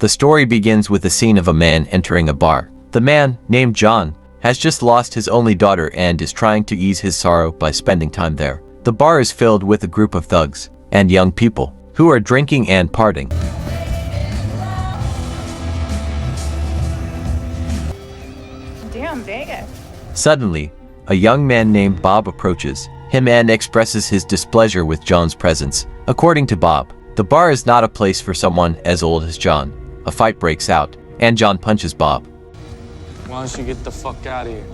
The story begins with the scene of a man entering a bar. The man, named John, has just lost his only daughter and is trying to ease his sorrow by spending time there. The bar is filled with a group of thugs and young people who are drinking and partying. Damn, Vegas. Suddenly, a young man named Bob approaches him and expresses his displeasure with John's presence. According to Bob, the bar is not a place for someone as old as John. A fight breaks out, and John punches Bob. Why don't you get the fuck out of here?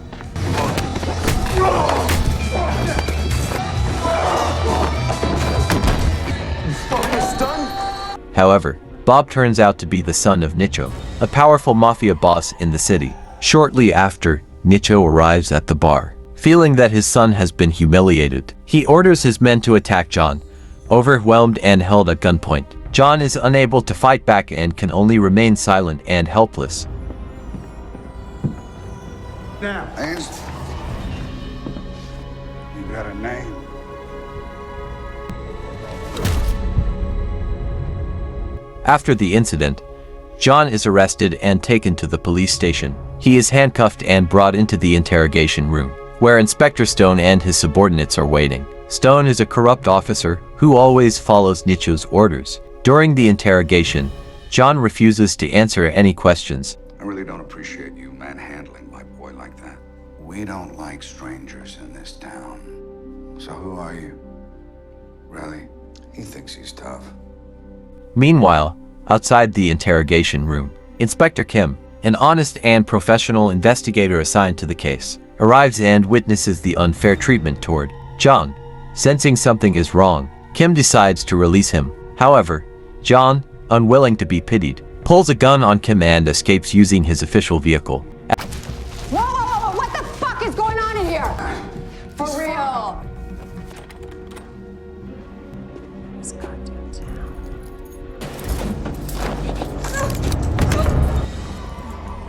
You fucking stunned? However, Bob turns out to be the son of Nicho, a powerful mafia boss in the city. Shortly after, Nicho arrives at the bar. Feeling that his son has been humiliated, he orders his men to attack John, overwhelmed and held at gunpoint. John is unable to fight back and can only remain silent and helpless. Now, hands. You got a name? After the incident, John is arrested and taken to the police station. He is handcuffed and brought into the interrogation room, where Inspector Stone and his subordinates are waiting. Stone is a corrupt officer who always follows Nicho's orders. During the interrogation, John refuses to answer any questions. I really don't appreciate you manhandling my boy like that. We don't like strangers in this town. So who are you? Really? He thinks he's tough. Meanwhile, outside the interrogation room, Inspector Kim, an honest and professional investigator assigned to the case, arrives and witnesses the unfair treatment toward John. Sensing something is wrong, Kim decides to release him. However, John, unwilling to be pitied, pulls a gun on Kim and escapes using his official vehicle. Whoa! What the fuck is going on in here? For real? This goddamn town.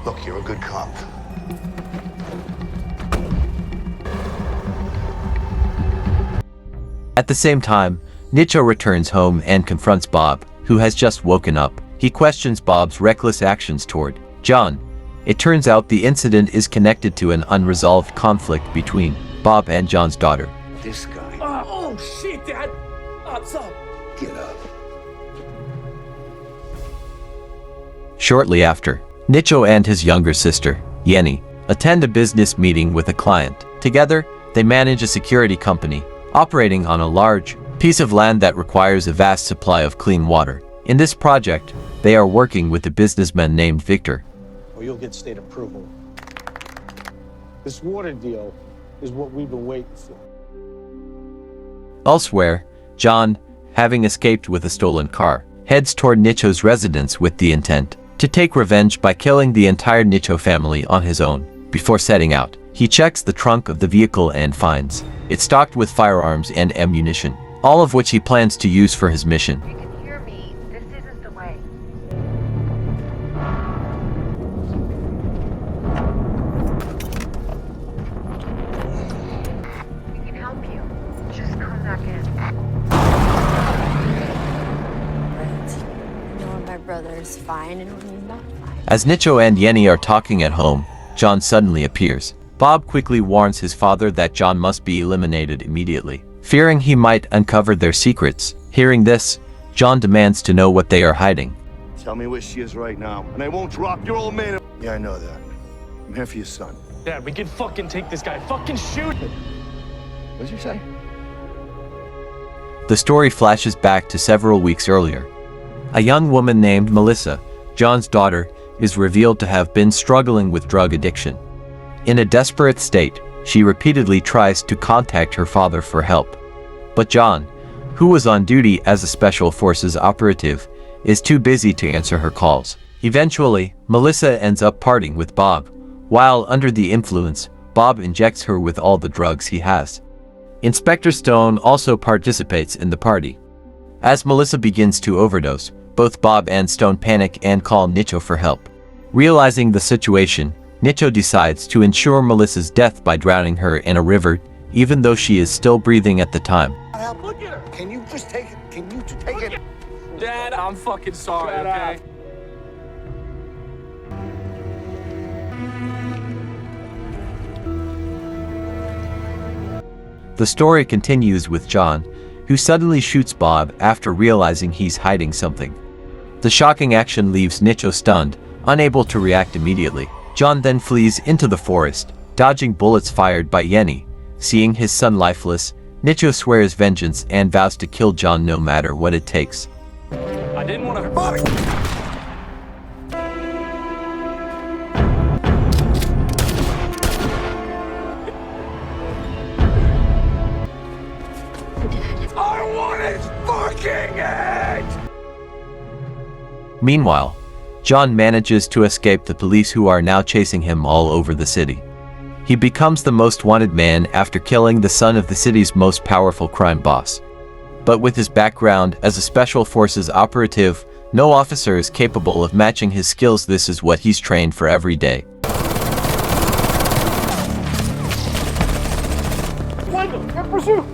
Look, you're a good cop. At the same time, Nicho returns home and confronts Bob, who has just woken up. He questions Bob's reckless actions toward John. It turns out the incident is connected to an unresolved conflict between Bob and John's daughter. This guy. Oh shit, Dad! What's up? Get up. Shortly after, Nicho and his younger sister, Yenny, attend a business meeting with a client. Together, they manage a security company operating on a large piece of land that requires a vast supply of clean water. In this project, they are working with a businessman named Victor. Or you'll get state approval. This water deal is what we've been waiting for. Elsewhere, John, having escaped with a stolen car, heads toward Nicho's residence with the intent to take revenge by killing the entire Nicho family on his own. Before setting out, he checks the trunk of the vehicle and finds it stocked with firearms and ammunition, all of which he plans to use for his mission. You can hear me. This isn't the way. We can help you. Just come back in. You know when my brother is fine and when he's not fine. As Nicho and Yenny are talking at home, John suddenly appears. Bob quickly warns his father that John must be eliminated immediately, fearing he might uncover their secrets. Hearing this, John demands to know what they are hiding. Tell me where she is right now, and I won't drop your old man. Yeah, I know that. I'm here for your son. Dad, we can fucking take this guy. Fucking shoot him. What did you say? The story flashes back to several weeks earlier. A young woman named Melissa, John's daughter, is revealed to have been struggling with drug addiction. In a desperate state, she repeatedly tries to contact her father for help. But John, who was on duty as a Special Forces operative, is too busy to answer her calls. Eventually, Melissa ends up partying with Bob. While under the influence, Bob injects her with all the drugs he has. Inspector Stone also participates in the party. As Melissa begins to overdose, both Bob and Stone panic and call Nicho for help. Realizing the situation, Nicho decides to ensure Melissa's death by drowning her in a river, even though she is still breathing at the time. Look at her. Can you just take it? Can you just take it? Dad, I'm fucking sorry, okay? The story continues with John, who suddenly shoots Bob after realizing he's hiding something. The shocking action leaves Nicho stunned, unable to react immediately. John then flees into the forest, dodging bullets fired by Yenny. Seeing his son lifeless, Nicho swears vengeance and vows to kill John no matter what it takes. I didn't want to hurt Bobby! I wanted fucking it! Meanwhile, John manages to escape the police who are now chasing him all over the city. He becomes the most wanted man after killing the son of the city's most powerful crime boss. But with his background as a special forces operative, no officer is capable of matching his skills. This is what he's trained for every day. Pursue!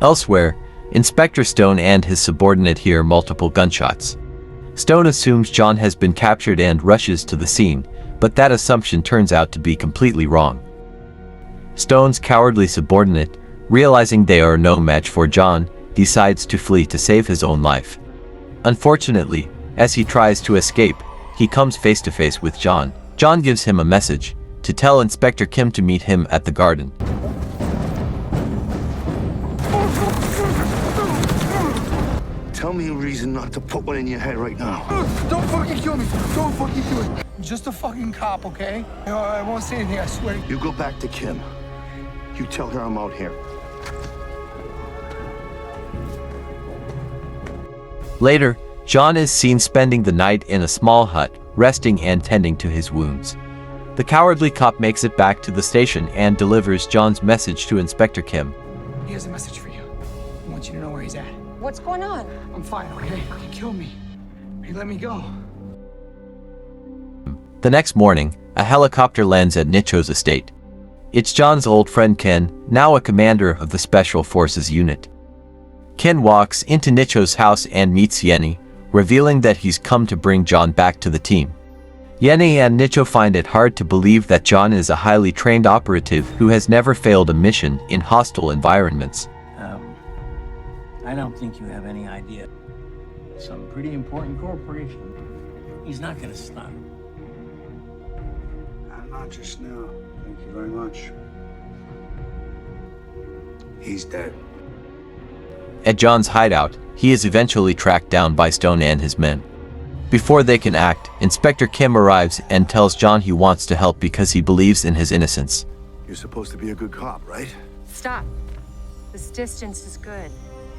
Elsewhere, Inspector Stone and his subordinate hear multiple gunshots. Stone assumes John has been captured and rushes to the scene, but that assumption turns out to be completely wrong. Stone's cowardly subordinate, realizing they are no match for John, decides to flee to save his own life. Unfortunately, as he tries to escape, he comes face to face with John. John gives him a message to tell Inspector Kim to meet him at the garden. Tell me a reason not to put one in your head right now. Don't fucking kill me! Don't fucking do it! I'm just a fucking cop, okay? No, I won't say anything, I swear. You go back to Kim. You tell her I'm out here. Later, John is seen spending the night in a small hut, resting and tending to his wounds. The cowardly cop makes it back to the station and delivers John's message to Inspector Kim. He has a message for you. I want you to know where he's at. What's going on? I'm fine, okay? He killed me. He let me go. The next morning, a helicopter lands at Nicho's estate. It's John's old friend Ken, now a commander of the Special Forces unit. Ken walks into Nicho's house and meets Yenny, revealing that he's come to bring John back to the team. Yenny and Nicho find it hard to believe that John is a highly trained operative who has never failed a mission in hostile environments. I don't think you have any idea. Some pretty important corporation. He's not gonna stop. Not just now. Thank you very much. He's dead. At John's hideout, he is eventually tracked down by Stone and his men. Before they can act, Inspector Kim arrives and tells John he wants to help because he believes in his innocence. You're supposed to be a good cop, right? Stop. This distance is good.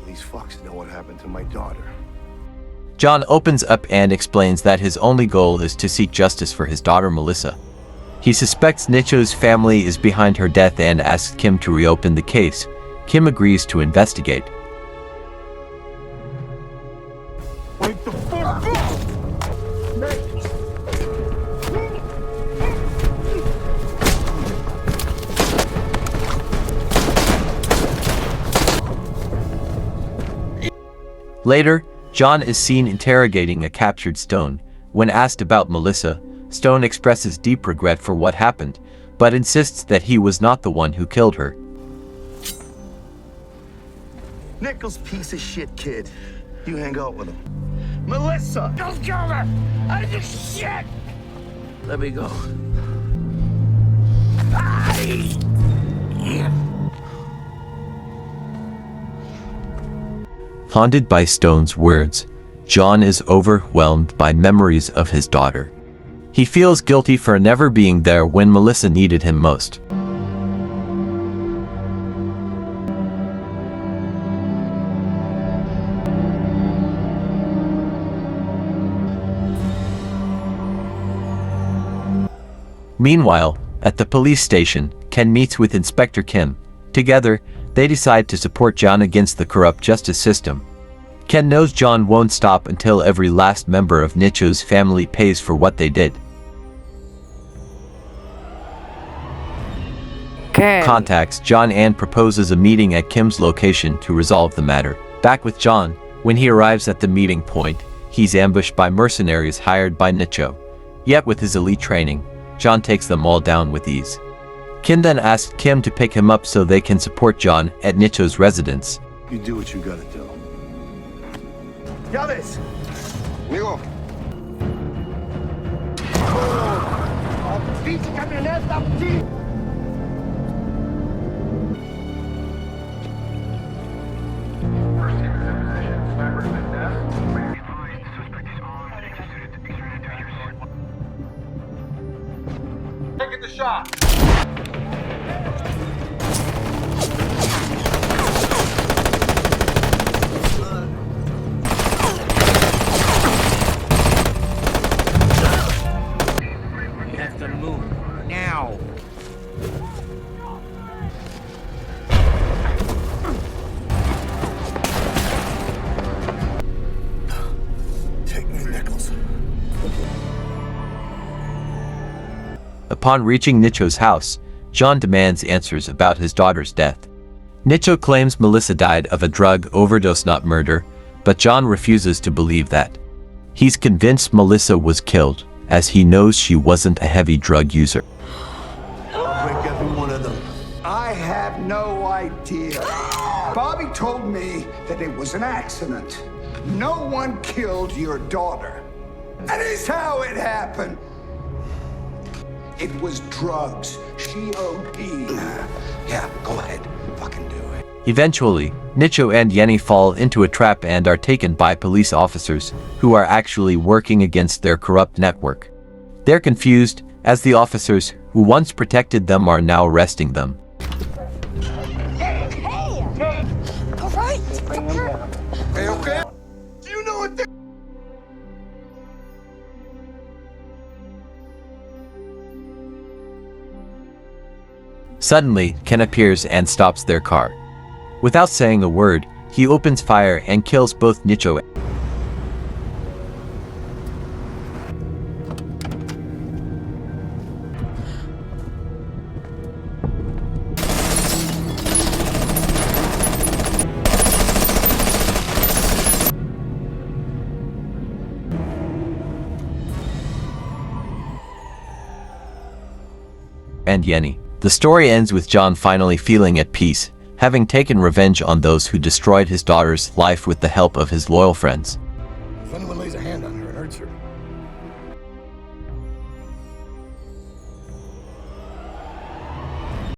These fucks know what happened to my daughter. John opens up and explains that his only goal is to seek justice for his daughter Melissa. He suspects Nicho's family is behind her death and asks Kim to reopen the case. Kim agrees to investigate. Wake the fuck up! Later, John is seen interrogating a captured Stone. When asked about Melissa, Stone expresses deep regret for what happened, but insists that he was not the one who killed her. Nichols, piece of shit kid. You hang out with him. Melissa! Don't kill her! I do shit! Let me go. Haunted by Stone's words, John is overwhelmed by memories of his daughter. He feels guilty for never being there when Melissa needed him most. Meanwhile, at the police station, Ken meets with Inspector Kim. Together, they decide to support John against the corrupt justice system. Ken knows John won't stop until every last member of Nicho's family pays for what they did. contacts John and proposes a meeting at Kim's location to resolve the matter. Back with John, when he arrives at the meeting point, he's ambushed by mercenaries hired by Nicho. Yet with his elite training, John takes them all down with ease. Kim then asks Kim to pick him up so they can support John at Nicho's residence. You do what you gotta do. Llaves! Amigo! Taking the shot. You have to move now. Take me, Nichols. Upon reaching Nicho's house, John demands answers about his daughter's death. Nicho claims Melissa died of a drug overdose, not murder, but John refuses to believe that. He's convinced Melissa was killed, as he knows she wasn't a heavy drug user. Break every one of them. I have no idea. Bobby told me that it was an accident. No one killed your daughter. That is how it happened. It was drugs. She OD'd. Yeah, go ahead. Fucking do it. Eventually, Nicho and Yenny fall into a trap and are taken by police officers who are actually working against their corrupt network. They're confused, as the officers who once protected them are now arresting them. Hey! All right! Hey, okay? Do you know what they... Suddenly, Ken appears and stops their car. Without saying a word, he opens fire and kills both Nicho and Yenny. The story ends with John finally feeling at peace, having taken revenge on those who destroyed his daughter's life with the help of his loyal friends. If anyone lays